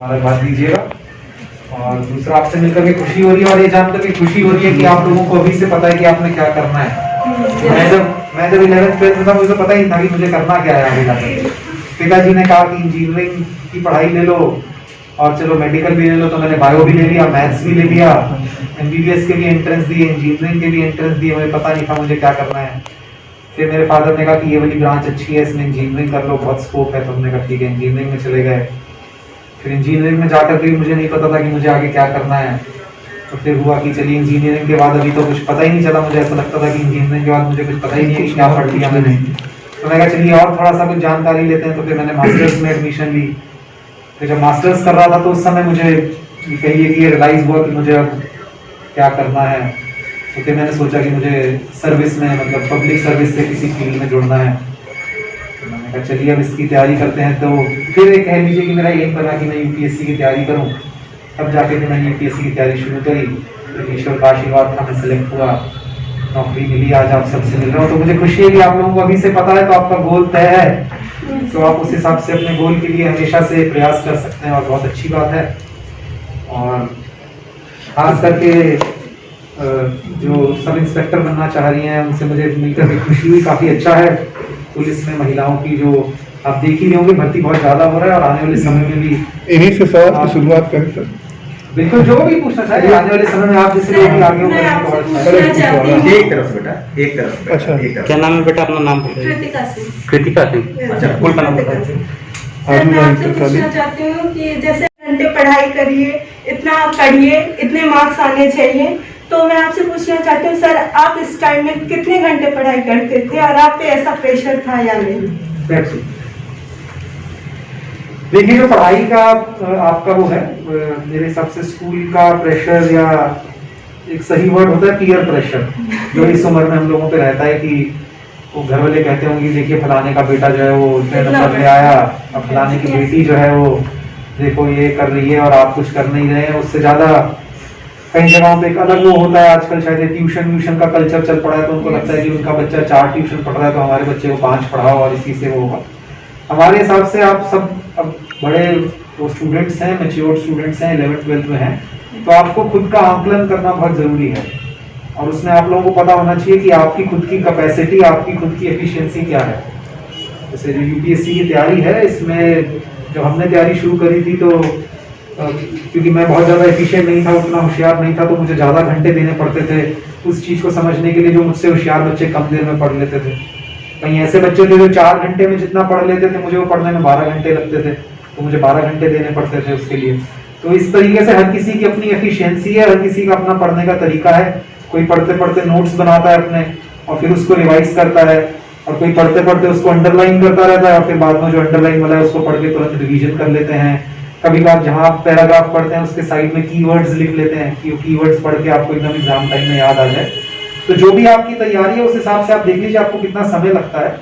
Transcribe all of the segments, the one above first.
बात दीजिएगा। और दूसरा, आपसे मिलकर के खुशी हो रही है और ये जानकर के खुशी हो रही है कि आप लोगों को अभी से पता है कि आपने क्या करना है। मैं जब 11th 12th में था, मुझे पता ही था कि मुझे करना क्या है आगे जाकर। पिताजी ने कहा कि इंजीनियरिंग की पढ़ाई ले लो और चलो मेडिकल भी ले लो, तो मैंने बायो भी ले लिया, मैथ्स भी ले लिया, MBBS के भी एंट्रेंस दिए, इंजीनियरिंग के भी एंट्रेंस दिए। मुझे पता नहीं था मुझे क्या करना है। फिर मेरे फादर ने कहा कि ये वाली ब्रांच अच्छी है, इसमें इंजीनियरिंग कर लो, बहुत स्कोप है। तो हमने कहा ठीक है, इंजीनियरिंग में चले गए। फिर इंजीनियरिंग में जाकर के मुझे नहीं पता था कि मुझे आगे क्या करना है। तो फिर हुआ कि चलिए इंजीनियरिंग के बाद अभी तो कुछ पता ही नहीं चला, मुझे ऐसा लगता था कि इंजीनियरिंग के बाद मुझे कुछ पता ही नहीं है कि क्या पढ़ लिया मैंने। तो मैं कहा चलिए और थोड़ा सा कुछ जानकारी लेते हैं। तो फिर मैंने मास्टर्स में एडमिशन ली। फिर जब मास्टर्स कर रहा था तो उस समय मुझे कहिए कि ये रियलाइज हुआ कि मुझे अब क्या करना है। तो फिर मैंने सोचा कि मुझे सर्विस में, मतलब पब्लिक सर्विस से किसी फील्ड में जुड़ना है। तो मैंने कहा चलिए अब इसकी तैयारी करते हैं। तो फिर एक कह लीजिए कि मेरा एम बना कि मैं UPSC की तैयारी करूं। तब जाके फिर मैंने UPSC की तैयारी शुरू करी। फिर ईश्वर का आशीर्वाद था, मैं सिलेक्ट हुआ, नौकरी मिली, आज आप सबसे मिल रहा हूँ। तो मुझे खुशी है कि आप लोगों को अभी से पता है, तो आपका गोल तय है, तो आप उस हिसाब से अपने गोल के लिए हमेशा से प्रयास कर सकते हैं और बहुत अच्छी बात है। और खास करके जो सब इंस्पेक्टर बनना चाह रही हैं, उनसे मुझे मिलकर खुशी हुई, काफ़ी अच्छा है। पुलिस में महिलाओं की जो आप देख ही रहे होंगे, भर्ती बहुत ज़्यादा हो रहा है और आने वाले समय में भी इन्हीं से सवाल की शुरुआत करें सर। बिल्कुल, जो भी पूछना चाहिए आने वाले समय में आप जैसे लोग भी आगे एक तरफ से बेटा, एक तरफ से। अच्छा, क्या नाम है बेटा? अपना नाम बताइए। कृतिका सिंह। कृतिका सिंह। अच्छा, फुल का नाम बताइए। सर, मैं आपसे पूछना चाहती हूँ कि जैसे घंटे पढ़ाई करिए, इतना पढ़िए, इतने मार्क्स आने चाहिए, तो मैं आपसे पूछना चाहती हूँ सर, आप इस टाइम में कितने घंटे पढ़ाई करते थे और आप पे ऐसा प्रेशर था या नहीं? देखिए, जो पढ़ाई का आपका वो है, मेरे हिसाब से स्कूल का प्रेशर, या एक सही वर्ड होता है पीयर प्रेशर, जो इस उम्र में हम लोगों पे रहता है कि वो घर वाले कहते होंगे देखिए फलाने का बेटा जो है वो इतने नंबर ले आया, अब फलाने की बेटी जो है वो देखो ये कर रही है और आप कुछ कर नहीं रहे हैं। उससे ज्यादा कई जगहों पे एक अलग वो होता है आजकल, शायद ट्यूशन का कल्चर चल पड़ा है, तो उनको लगता है कि उनका बच्चा 4 ट्यूशन पढ़ रहा है तो हमारे बच्चे को 5 पढ़ाओ और इसी से वो होगा। हमारे हिसाब से आप सब अब बड़े वो स्टूडेंट्स हैं, मैच्योर स्टूडेंट्स हैं, 11th 12th में हैं, तो आपको खुद का आंकलन करना बहुत जरूरी है। और उसमें आप लोगों को पता होना चाहिए कि आपकी खुद की कैपेसिटी, आपकी खुद की एफिशिएंसी क्या है। जैसे जो UPSC की तैयारी है, इसमें जब हमने तैयारी शुरू करी थी तो क्योंकि मैं बहुत ज़्यादा एफिशिएंट नहीं था, उतना होशियार नहीं था, तो मुझे ज़्यादा घंटे देने पड़ते थे उस चीज़ को समझने के लिए जो मुझसे होशियार बच्चे कम देर में पढ़ लेते थे। कहीं ऐसे बच्चे थे जो 4 घंटे में जितना पढ़ लेते थे, मुझे वो पढ़ने में 12 घंटे लगते थे, तो मुझे 12 घंटे देने पड़ते थे उसके लिए। तो इस तरीके से हर किसी की अपनी एफिशिएंसी है, हर किसी का अपना पढ़ने का तरीका है। कोई पढ़ते पढ़ते नोट्स बनाता है अपने और फिर उसको रिवाइज करता है, और कोई पढ़ते पढ़ते उसको अंडरलाइन करता रहता है और फिर बाद में जो अंडरलाइन वाला है उसको पढ़ के तुरंत रिवीजन कर लेते हैं। कभी कभार जहाँ आप पैराग्राफ पढ़ते हैं उसके साइड में कीवर्ड्स लिख लेते हैं कि कीवर्ड्स पढ़ के आपको एकदम एग्जाम टाइम में याद आ जाए। तो जो भी आपकी तैयारी है उस हिसाब से आप देख लीजिए आपको कितना समय लगता है।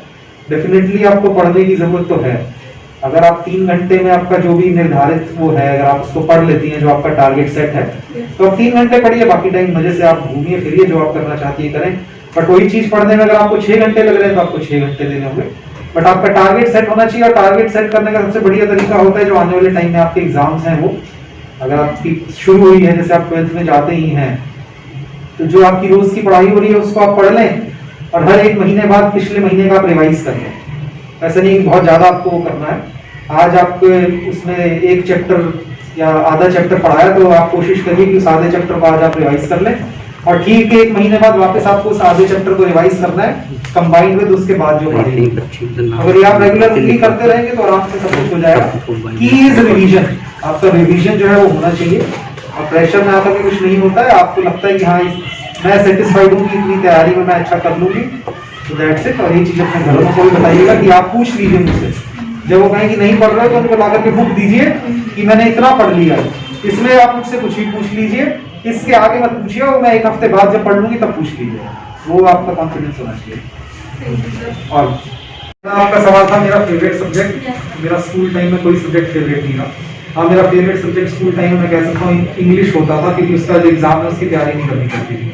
डेफिनेटली आपको पढ़ने की जरूरत तो है। अगर आप 3 घंटे में आपका जो भी निर्धारित वो है, अगर आप उसको पढ़ लेती हैं, जो आपका टारगेट सेट है, तो आप 3 घंटे पढ़िए, बाकी टाइम मजे से आप घूमिए फिरिए, जो आप करना चाहती है करें। बट वही चीज पढ़ने में अगर आपको 6 घंटे लग रहे हैं तो आपको 6 घंटे देने होंगे। बट आपका टारगेट सेट होना चाहिए, और टारगेट सेट करने का सबसे बढ़िया तरीका होता है जो आने वाले टाइम में आपके एग्जाम्स हैं, वो अगर आपकी शुरू हुई है, जैसे आप 12th में जाते ही हैं, तो जो आपकी रोज की पढ़ाई हो रही है उसको आप पढ़ लें और हर 1 महीने बाद पिछले महीने का आप रिवाइज कर लें। ऐसा नहीं बहुत ज्यादा आपको वो करना है। आज आप उसमें 1 चैप्टर या आधा चैप्टर पढ़ाया तो आप कोशिश करिए कि उस आधे चैप्टर को आज आप रिवाइज कर लें, और ठीक 1 महीने बाद वापस आपको उस आधे चैप्टर को रिवाइज करना है, कंबाइंड विद उसके बाद जो पढ़ेंगे। अगर ये आप रेगुलरली करते रहेंगे तो आराम से सब कुछ हो जाएगा। की इज रिवीजन, आपका रिवीजन जो है वो होना चाहिए, और प्रेशर में आकर के कुछ नहीं होता है। आपको लगता है कि हाँ मैं सेटिस्फाइड हूँ कि इतनी तैयारी में मैं अच्छा कर लूंगी, तो दैट्स इट। और ये चीज अपने घरों में को भी बताइएगा कि आप पूछ लीजिए मुझसे, जब वो कहें कि नहीं पढ़ रहे तो उनको लाकर के बुक दीजिए कि मैंने इतना पढ़ लिया है, इसमें आप मुझसे कुछ भी पूछ लीजिए, इसके आगे मत पूछिए, वो मैं 1 हफ्ते बाद जब पढ़ लूंगी तब पूछ लीजिए, वो आपका कॉन्फिडेंस होना चाहिए। और आपका सवाल था मेरा फेवरेट सब्जेक्ट। मेरा स्कूल टाइम में कोई सब्जेक्ट फेवरेट नहीं था। हाँ, मेरा फेवरेट सब्जेक्ट स्कूल टाइम में मैं कह सकता हूँ इंग्लिश होता था, क्योंकि उसका जो एग्जाम है उसकी तैयारी नहीं करनी पड़ती थी।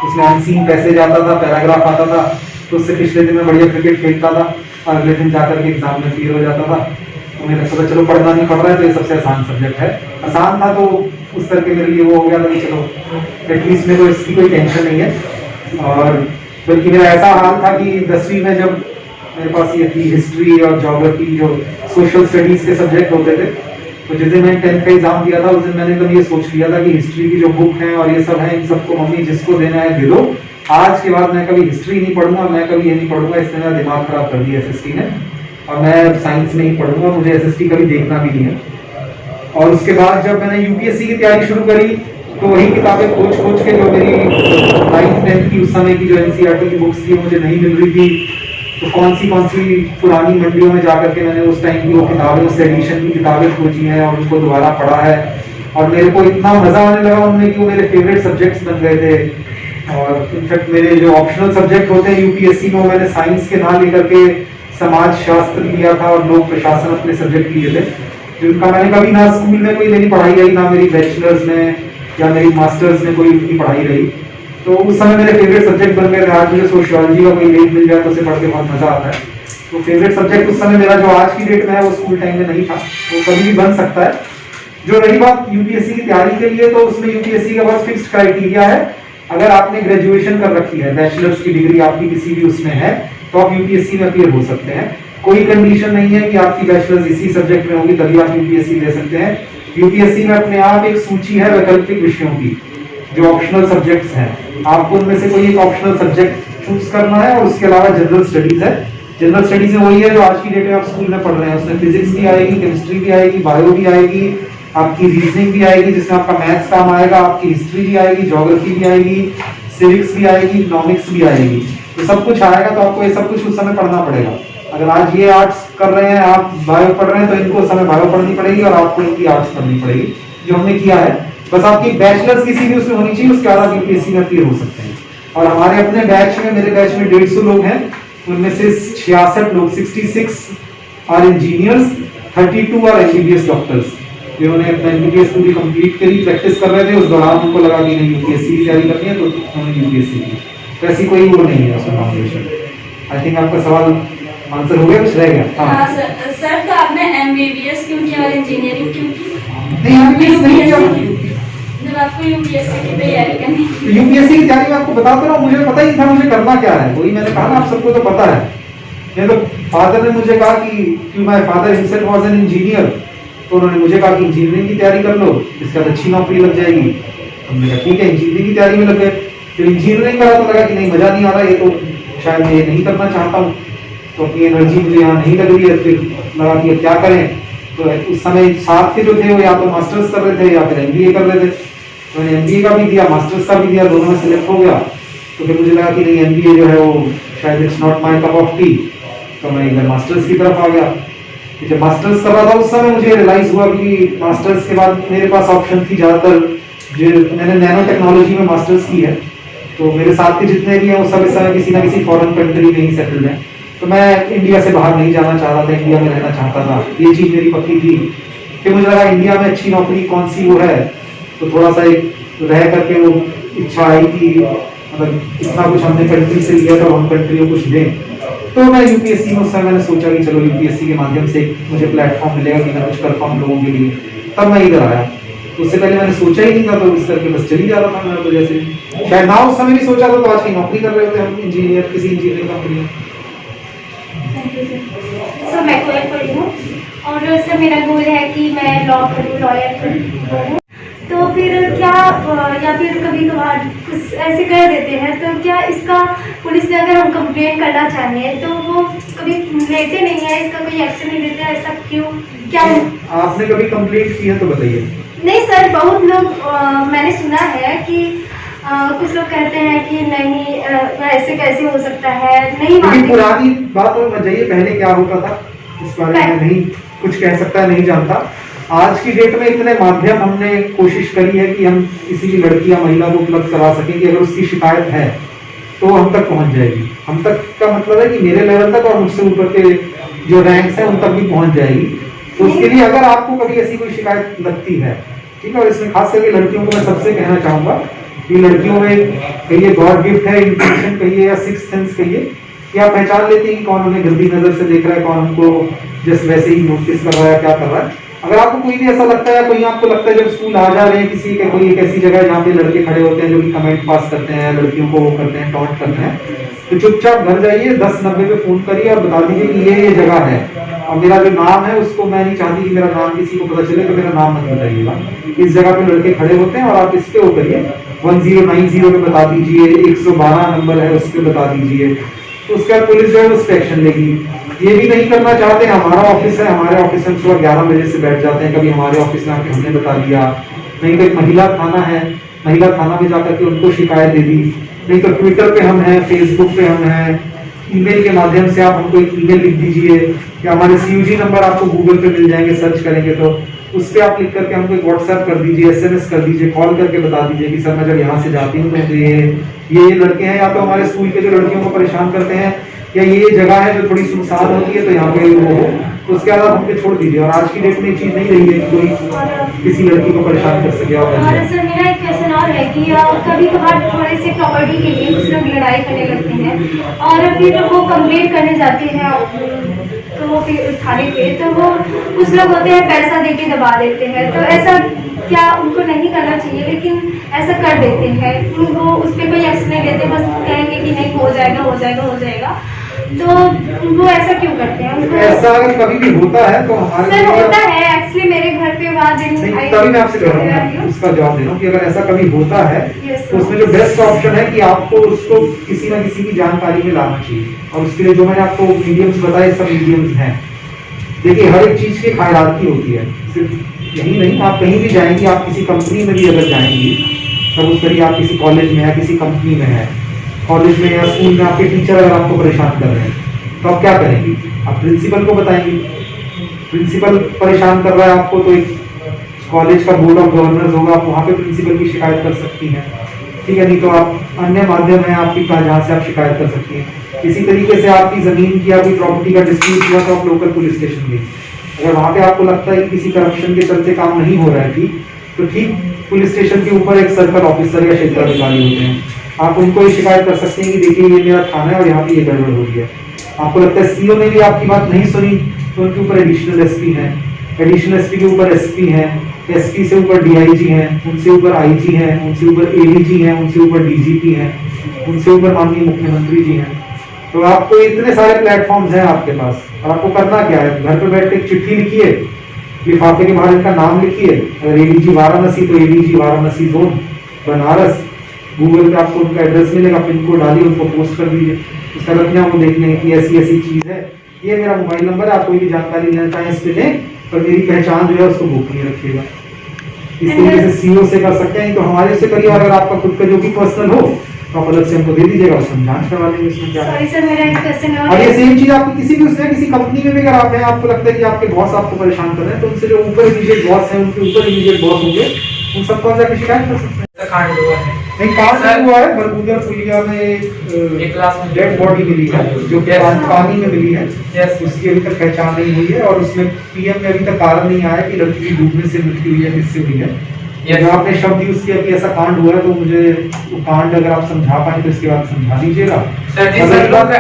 उसमें अनसीन पैसेज आता था, पैराग्राफ आता था, तो उससे पिछले दिन में बढ़िया क्रिकेट खेलता था और अगले दिन जाकर के एग्जाम में क्लियर हो जाता था। तो मुझे लगता था चलो पढ़ना नहीं पड़ रहा है तो ये सबसे आसान सब्जेक्ट है। आसान था तो उस तरह के मेरे लिए वो हो गया था कि चलो एटलीस्ट मेरे को इसकी कोई टेंशन नहीं है। और बल्कि मेरा ऐसा हाल था कि 10वीं में जब मेरे पास ये थी हिस्ट्री और ज्योग्राफी जो सोशल स्टडीज के सब्जेक्ट होते थे, तो जिस दिन मैंने 10th का एग्जाम दिया था उस दिन मैंने एकदम ये सोच लिया था कि हिस्ट्री की जो बुक है और ये सब है इन सबको मम्मी जिसको देना है दे दो, आज के बाद मैं कभी हिस्ट्री नहीं पढ़ूंगा, मैं कभी ये नहीं पढ़ूंगा, इसने मेरा दिमाग खराब कर दिया एसएसटी ने, और मैं साइंस नहीं पढ़ूंगा, मुझे एसएसटी कभी देखना भी नहीं है। और उसके बाद जब मैंने यूपीएससी की तैयारी शुरू करी तो वही किताबें खोज के जो मेरी 9th 10th की उस समय की जो एनसीईआरटी की बुक्स थी मुझे नहीं मिल रही थी, तो कौन सी पुरानी मंडियों में जाकर के मैंने उस टाइम की वो किताबें, उस एडिशन की किताबें खोजी हैं और उनको दोबारा पढ़ा है, और मेरे को इतना मजा आने लगा उनमें कि वो मेरे फेवरेट सब्जेक्ट्स बन गए थे। और इनफैक्ट मेरे जो ऑप्शनल सब्जेक्ट होते हैं यूपीएससी में, मैंने साइंस के ना लेकर के समाज शास्त्र लिया था और लोक प्रशासन अपने सब्जेक्ट लिए थे, जिनका मैंने कभी ना स्कूल में कोई मेरी पढ़ाई रही, ना मेरी बैचलर्स में या मेरी मास्टर्स में कोई उनकी पढ़ाई रही। तो उस समय मेरे फेवरेट सब्जेक्ट बन गए थे। आज मुझे सोशियोलॉजी का कोई लेख मिल जाए तो उसे पढ़ के बहुत मजा आता है। तो फेवरेट सब्जेक्ट उस समय मेरा जो आज की डेट में है वो स्कूल टाइम में नहीं था, वो कभी भी बन सकता है। जो रही बात यूपीएससी की तैयारी के लिए, तो उसमें यूपीएससी का बहुत फिक्स्ड क्राइटेरिया है। अगर आपने ग्रेजुएशन कर रखी है, बैचलर्स की डिग्री आपकी किसी भी उसमें है, तो आप यूपीएससी में अपीयर हो सकते हैं। कोई कंडीशन नहीं है कि आपकी बैचलर्स इसी सब्जेक्ट में होगी तभी आप यूपीएससी दे सकते हैं। यूपीएससी में अपने आप एक सूची है वैकल्पिक विषयों की जो ऑप्शनल सब्जेक्ट्स हैं, आपको उनमें से कोई एक ऑप्शनल सब्जेक्ट चूज करना है, और उसके अलावा जनरल स्टडीज है। जनरल स्टडीज में वही है जो आज की डेट में आप स्कूल में पढ़ रहे हैं, उसमें फिजिक्स भी आएगी, केमिस्ट्री भी आएगी, बायो भी आएगी, आपकी रीजनिंग भी आएगी जिसमें आपका मैथ्स काम आएगा, आपकी हिस्ट्री भी आएगी, ज्योग्राफी भी आएगी, सिविक्स भी आएगी, इकोनॉमिक्स भी आएगी। तो सब कुछ आएगा, तो आपको ये सब कुछ उस समय पढ़ना पड़ेगा। अगर आज ये आर्ट्स कर रहे हैं, आप बायो पढ़ रहे हैं, तो इनको उस समय बायो पढ़नी पड़ेगी और आपको इनकी आर्ट्स पढ़नी पड़ेगी, जो हमने किया है। बस आपकी बैचलर्स किसी भी उसमें होनी चाहिए, उसके बाद आप यूपीएससी में क्लियर हो सकते हैं। और हमारे अपने बैच में, मेरे बैच में 150 लोग हैं, उनमें से 66 लोग 66 are engineers, 32 are MBBS doctors, जिन्होंने अपना एमबीबीएस पूरी कंप्लीट करी, प्रैक्टिस कर रहे थे, उस दौरान उनको लगा कि नहीं यूपीएससी की तैयारी करनी है, तो उन्होंने यूपीएससी की। तो ऐसी कोई वो नहीं है उसमें कॉम्बिनेशन। आई थिंक आपका सवाल आंसर हो गया, कुछ रह गया? हाँ सर, तो आपने एमबीबीएस क्यों किया और इंजीनियरिंग क्यों की? नहीं, एमबीबीएस नहीं किया। जब आपको यूपीएससी की तैयारी करनी थी। यूपीएससी की तैयारी में आपको बताता रहा, मुझे पता ही था मुझे करना क्या है। वही मैंने कहा ना, आप सबको तो पता है। नहीं तो फादर ने मुझे कहा कि my father himself was an engineer, तो उन्होंने मुझे कहा कि इंजीनियरिंग की तैयारी कर लो, इसके बाद अच्छी नौकरी लग जाएगी। हमने कहा ठीक है, इंजीनियरिंग की तैयारी में लग गए। फिर इंजीनियरिंग करा तो लगा कि नहीं, मजा नहीं आ रहा, ये तो शायद मैं ये नहीं करना चाहता हूँ, तो अपनी एनर्जी मुझे यहाँ नहीं लग रही है। फिर लगा कि क्या करें, तो उस समय साथ के जो थे वो या तो मास्टर्स कर रहे थे या फिर एमबीए कर रहे थे। तो मैंने एमबीए का भी दिया, मास्टर्स का भी दिया, दोनों में सिलेक्ट हो गया। तो फिर मुझे लगा कि नहीं, एमबीए जो है वो शायद it's not my cup of T, तो मैं इधर मास्टर्स की तरफ आ गया। जब मास्टर्स कर रहा था उस समय मुझे रियलाइज हुआ कि मास्टर्स के बाद मेरे पास ऑप्शन थी ज़्यादातर, जो मैंने नैनो टेक्नोलॉजी में मास्टर्स की है, तो मेरे साथ के जितने भी हैं वो सब इस समय किसी ना किसी फॉरेन कंट्री में ही सेटल्ड हैं। तो मैं इंडिया से बाहर नहीं जाना चाह रहा था, इंडिया में रहना चाहता था, ये चीज़ मेरी पक्की थी। फिर मुझे लगा इंडिया में अच्छी नौकरी कौन सी वो है, तो थोड़ा सा एक रह करके वो इच्छा आई कि मतलब इतना कुछ हमने कंट्री से लिया तो हम कंट्री को कुछ दें। तो मैं यूपीएससी में उस समय मैंने सोचा कि चलो यूपीएससी के माध्यम से मुझे प्लेटफॉर्म मिलेगा कि मैं कुछ कर पाऊँ लोगों के लिए, तब मैं इधर आया। उससे पहले मैंने सोचा ही नहीं था, तो इस करके बस चली जा रहा था मैं। तो जैसे शायद ना उस समय भी सोचा था तो आज की नौकरी कर रहे होते हम इंजीनियर, किसी इंजीनियरिंग कंपनी में। सर मैं कोयल पढ़ी हूँ और सर मेरा गोल है कि मैं लॉ करूँ, लॉयर करूँ। तो फिर क्या या फिर कभी कभार कुछ ऐसे कर देते हैं, तो क्या इसका पुलिस से अगर हम कंप्लेंट करना चाहें तो वो कभी लेते नहीं है, इसका कोई एक्शन नहीं लेते, ऐसा क्यों? क्या आपने कभी कंप्लेंट की है तो बताइए। नहीं सर, बहुत लोग मैंने सुना है कि कुछ लोग कहते हैं कि नहीं ऐसे कैसे हो सकता है, नहीं मानते। पुरानी बात और मत जाइए, पहले क्या होता था इस बारे में नहीं कुछ कह सकता, नहीं जानता। आज की डेट में इतने माध्यम हमने कोशिश करी है कि हम किसी भी लड़की या महिला को उपलब्ध करा सकें कि अगर उसकी शिकायत है तो हम तक पहुंच जाएगी। हम तक का मतलब है कि मेरे लेवल तक और मुझसे ऊपर के जो रैंक्स हैं उन तक भी पहुंच जाएगी। तो उसके लिए अगर आपको कभी ऐसी कोई शिकायत लगती है, ठीक है, और इसमें खास करके लड़कियों को मैं सबसे कहना चाहूंगा कि लड़कियों में कहिए गॉड गिफ्ट है, इंट्यूशन कहिए या सिक्स्थ सेंस कहिए, कि आप पहचान लेते हैं कि कौन हमें गंदी नजर से देख रहा है, कौन हमको जस्ट वैसे ही नोटिस कर रहा है, क्या कर रहा है। अगर आपको कोई भी ऐसा लगता है, कोई आपको लगता है जब स्कूल आ जा रहे हैं किसी के, कोई एक ऐसी जगह जहाँ पे लड़के खड़े होते हैं जो कि कमेंट पास करते हैं, लड़कियों को वो करते हैं, टॉन्ट करते हैं, तो चुपचाप घर जाइए, 1090 पे फोन करिए और बता दीजिए कि ये जगह है और मेरा जो नाम है उसको मैं नहीं चाहती कि मेरा नाम किसी को पता चले, तो मेरा नाम मत बताइएगा। इस जगह पे लड़के खड़े होते हैं और आप इस पे वो करिए, 1090 पे बता दीजिए, 112 नंबर है उस पर बता दीजिए, तो उसके बाद पुलिस जो है उस पर एक्शन लेगी। ये भी नहीं करना चाहते, हमारा ऑफिस है, हमारे ऑफिस में सुबह 11 बजे से बैठ जाते हैं, कभी हमारे ऑफिस में आके हमने बता दिया, नहीं तो एक महिला थाना है, महिला थाना में जाकर के उनको शिकायत दे दी, नहीं तो ट्विटर पे हम हैं, फेसबुक पे हम हैं, ईमेल के माध्यम से आप हमको एक ईमेल लिख दीजिए या हमारे CUG नंबर आपको गूगल पे मिल जाएंगे, सर्च करेंगे तो उस पर आप लिख करके हमको एक व्हाट्सएप कर दीजिए, SMS कर दीजिए, कॉल करके बता दीजिए कि सर मैं जब यहाँ से जाती हूँ तो ये लड़के हैं, या तो हमारे स्कूल के जो लड़कियों को परेशान करते हैं, या ये जगह है जो थोड़ी सुनसान होती है तो यहाँ पे वो हो, तो उसके बाद आप हमको छोड़ दीजिए। और आज की डेट में ये चीज नहीं रही है कि कोई किसी लड़की को परेशान कर सके। और सर मेरा एक क्वेश्चन और है कि कभी कभार थोड़े से प्रॉपर्टी के लिए कुछ लोग लड़ाई करने लगते हैं और फिर वो कंप्लेंट करने जाते हैं तो वो फिर थाने पे, तो वो कुछ लोग होते हैं पैसा देके दबा देते हैं, तो ऐसा क्या उनको नहीं करना चाहिए लेकिन ऐसा कर देते हैं, वो उस पर कोई एक्शन नहीं लेते, बस कहेंगे कि नहीं हो जाएगा हो जाएगा हो जाएगा, तो वो ऐसा क्यों करते हैं? उनको ऐसा अगर कभी भी होता है तो हमारे सर होता है एक्चुअली मेरे घर पे वहाँ दिन तभी मैं आपसे कह रहा हूँ उसका जवाब दे रहा हूँ कि अगर ऐसा कभी होता है तो उसमें जो बेस्ट ऑप्शन है कि आपको उसको किसी न किसी की जानकारी में लाना चाहिए, और उसके लिए जो मैंने आपको मीडियम्स बताए सब मीडियम्स हैं। देखिए हर एक चीज की हायरार्की होती है, सिर्फ यही नहीं, आप कहीं भी जाएंगी, आप किसी कंपनी में भी अगर जाएंगी, सपोज करिए आप किसी कॉलेज में या किसी कंपनी में है, कॉलेज में या स्कूल में आपके टीचर अगर आपको परेशान कर रहे हैं तो आप क्या करेंगे? आप प्रिंसिपल को बताएंगे। प्रिंसिपल परेशान कर रहा है आपको तो एक कॉलेज का बोर्ड ऑफ गवर्नर्स होगा, आप वहाँ पे प्रिंसिपल की शिकायत कर सकती हैं, ठीक है, नहीं तो आप अन्य माध्यम है आपकी जहाँ से आप शिकायत कर सकती हैं। इसी तरीके से आपकी जमीन की या कोई प्रॉपर्टी का डिस्प्यूट हुआ तो आप लोकल पुलिस स्टेशन गई, अगर वहाँ पे आपको लगता है कि किसी करप्शन के चलते काम नहीं हो रहा है ठीक, तो ठीक पुलिस स्टेशन के ऊपर एक सर्कल ऑफिसर या क्षेत्राधिकारी होते हैं, आप उनको ये शिकायत कर सकते हैं कि देखिए ये मेरा थाना है और यहाँ पे ये गड़बड़ हो रही है। आपको लगता है CO ने भी आपकी बात नहीं सुनी तो उनके ऊपर एडिशनल SP है, एडिशनल SP के ऊपर SP है, SP से ऊपर DIG है, उनसे ऊपर IG है, उनसे ऊपर ADG है, उनसे ऊपर DGP है, उनसे ऊपर माननीय मुख्यमंत्री जी हैं। तो आपको इतने सारे प्लेटफॉर्म्स हैं आपके पास, और आपको करना क्या है? घर पे बैठ के एक चिट्ठी लिखिए, लिफाफे के बाहर इनका नाम लिखिए, अगर ADG वाराणसी तो ADG Varanasi zone Banaras, Google पे आपको उनका एड्रेस मिलेगा, पिन कोड डालिए, उनको पोस्ट कर दीजिए, उसका अपने आपको देख लेंगे कि ऐसी ऐसी चीज है, ये मेरा मोबाइल नंबर है, आप कोई भी जानकारी लेना चाहें इस पे लें, पर मेरी पहचान जो है उसको गोपनीय रखिएगा। इस तरीके से CO से कर सकते हैं, तो हमारे से करिए, अगर आपका खुद का जो भी पर्सनल हो तो आप अलग से हमको दे दीजिएगा, उसको हम जांच करवा लेंगे इसमें क्या है। सॉरी सर मेरा एक क्वेश्चन और ये सेम चीज आपको किसी भी उसमें किसी कंपनी में भी अगर आप हैं, आपको लगता है कि आपके बॉस आपको परेशान कर रहे हैं, तो उनसे जो ऊपर इमीडिएट बॉस है, उनके ऊपर इमीडिएट बॉस होंगे, उन सबको जाकर शिकायत कर सकते हैं। कांड हुआ है नहीं कांड नहीं हुआ है, बरगुदर पुलिया में एक क्लास में डेड बॉडी मिली है जो कि पानी में मिली है, उसकी अभी तक पहचान नहीं हुई है, और उसमें PM में अभी तक कारण नहीं आया कि लड़की की डूबने से मृत्यु हुई है, किससे हुई है। जो आपने शब्द यूज किया कि ऐसा कांड हुआ है, तो मुझे वो कांड अगर आप समझा पाए तो इसके बाद समझा दीजिएगा। सर जी सर लोग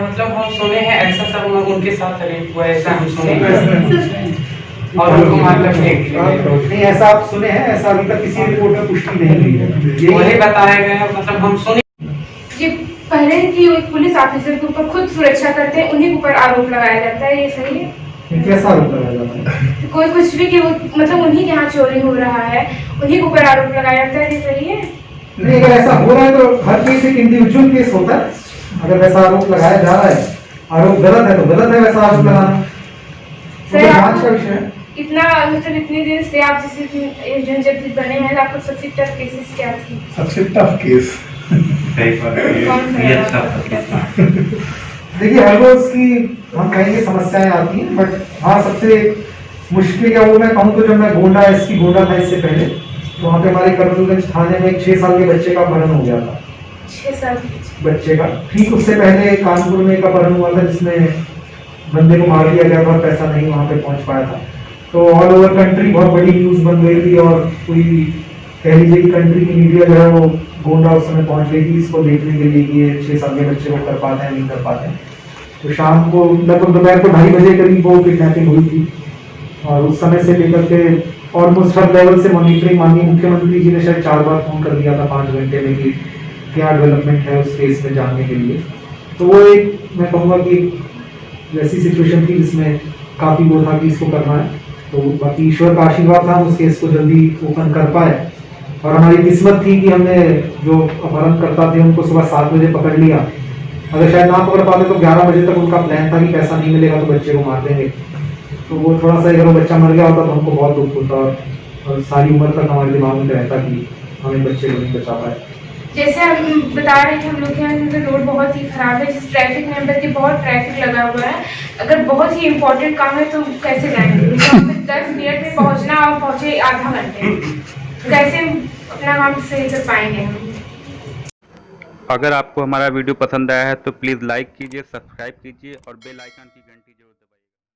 मतलब हम सुने हैं ऐसा सब उनके साथ रेप हुआ, ऐसा हम सुने हैं और उनको मतलब नहीं ऐसा आप सुने हैं, ऐसा अभी तक किसी रिपोर्ट में पुष्टि नहीं हुई है, यही बताया गया है, मतलब हम सुने। ये पहले की एक पुलिस ऑफिसर के ऊपर खुद सुरक्षा करते हैं, उन्हीं के ऊपर आरोप लगाया जाता है, ये सही है? कैसा आरोप लगाया जाता है? कोई कुछ भी कि वो मतलब उन्हीं के यहाँ चोरी हो रहा है, उन्हीं के ऊपर आरोप लगाया जाता है, ये सही है? नहीं, अगर ऐसा हो रहा है तो हर केस एक इंडिविजुअल केस होता है, अगर वैसा आरोप लगाया जा रहा है, आरोप गलत है तो गलत है वैसा आरोप लगाना, जांच का विषय है। इतना मतलब इतने दिन से आप जैसे जब बने हैं, आपको सबसे टफ केसेस क्या थी? सबसे टफ केस देखिए हर रोज की हम कहेंगे समस्याएं आती हैं, बट हाँ सबसे मुश्किल क्या वो मैं कहूँ तो जब मैं गोंडा SP गोंडा था इससे पहले, तो वहाँ पे हमारे करमगंज थाने में एक 6 साल के बच्चे का अपहरण हो गया था। 6 साल बच्चे का, ठीक उससे पहले कानपुर में एक अपहरण हुआ था जिसमें बंदे को मार दिया गया था, पैसा नहीं वहाँ पे पहुँच पाया था, तो ऑल ओवर कंट्री बहुत बड़ी न्यूज बन गई थी, और पूरी कह लीजिए कंट्री की मीडिया जो है वो गोंडा उस समय पहुंच गई थी इसको देखने के लिए कि ये 6 साल के बच्चे को कर पाते हैं नहीं कर पाते हैं। तो शाम को लगभग दोपहर को 2:30 बजे करीब वो किडनैपिंग हुई थी और उस समय से लेकर के ऑलमोस्ट हर लेवल से मॉनिटरिंग माननीय मुख्यमंत्री जी ने शायद 4 बार फोन कर दिया था 5 घंटे में कि क्या डेवलपमेंट है उस केस में जानने के लिए। तो वो एक मैं कहूँगा कि वैसी सिचुएशन थी जिसमें काफ़ी वो था कि इसको करना है। तो बाकी ईश्वर का आशीर्वाद था हम उस केस को जल्दी ओपन कर पाए और हमारी किस्मत थी कि हमने जो अपहरण करता थे उनको सुबह 7 बजे पकड़ लिया। अगर शायद ना पकड़ पाते तो 11 बजे तक उनका प्लान था कि पैसा नहीं मिलेगा तो बच्चे को मार देंगे। तो वो थोड़ा सा अगर वो बच्चा मर गया होता तो हमको बहुत दुख होता और सारी उम्र तक हमारे दिमाग में रहता कि हमें बच्चे को नहीं बचा पाए। जैसे हम बता रहे थे, हम लोग के यहाँ तो रोड बहुत ही खराब है, जिस ट्रैफिक में अंदर की बहुत ट्रैफिक लगा हुआ है। अगर बहुत ही इम्पोर्टेंट काम है तो कैसे जाएंगे? 10 मिनट में पहुँचना और पहुँचे आधा घंटे, कैसे अपना काम सही कर पाएंगे हम? अगर आपको हमारा वीडियो पसंद आया है तो प्लीज़ लाइक कीजिए, सब्सक्राइब कीजिए और बेल आइकन की घंटी जरूर दबाइए।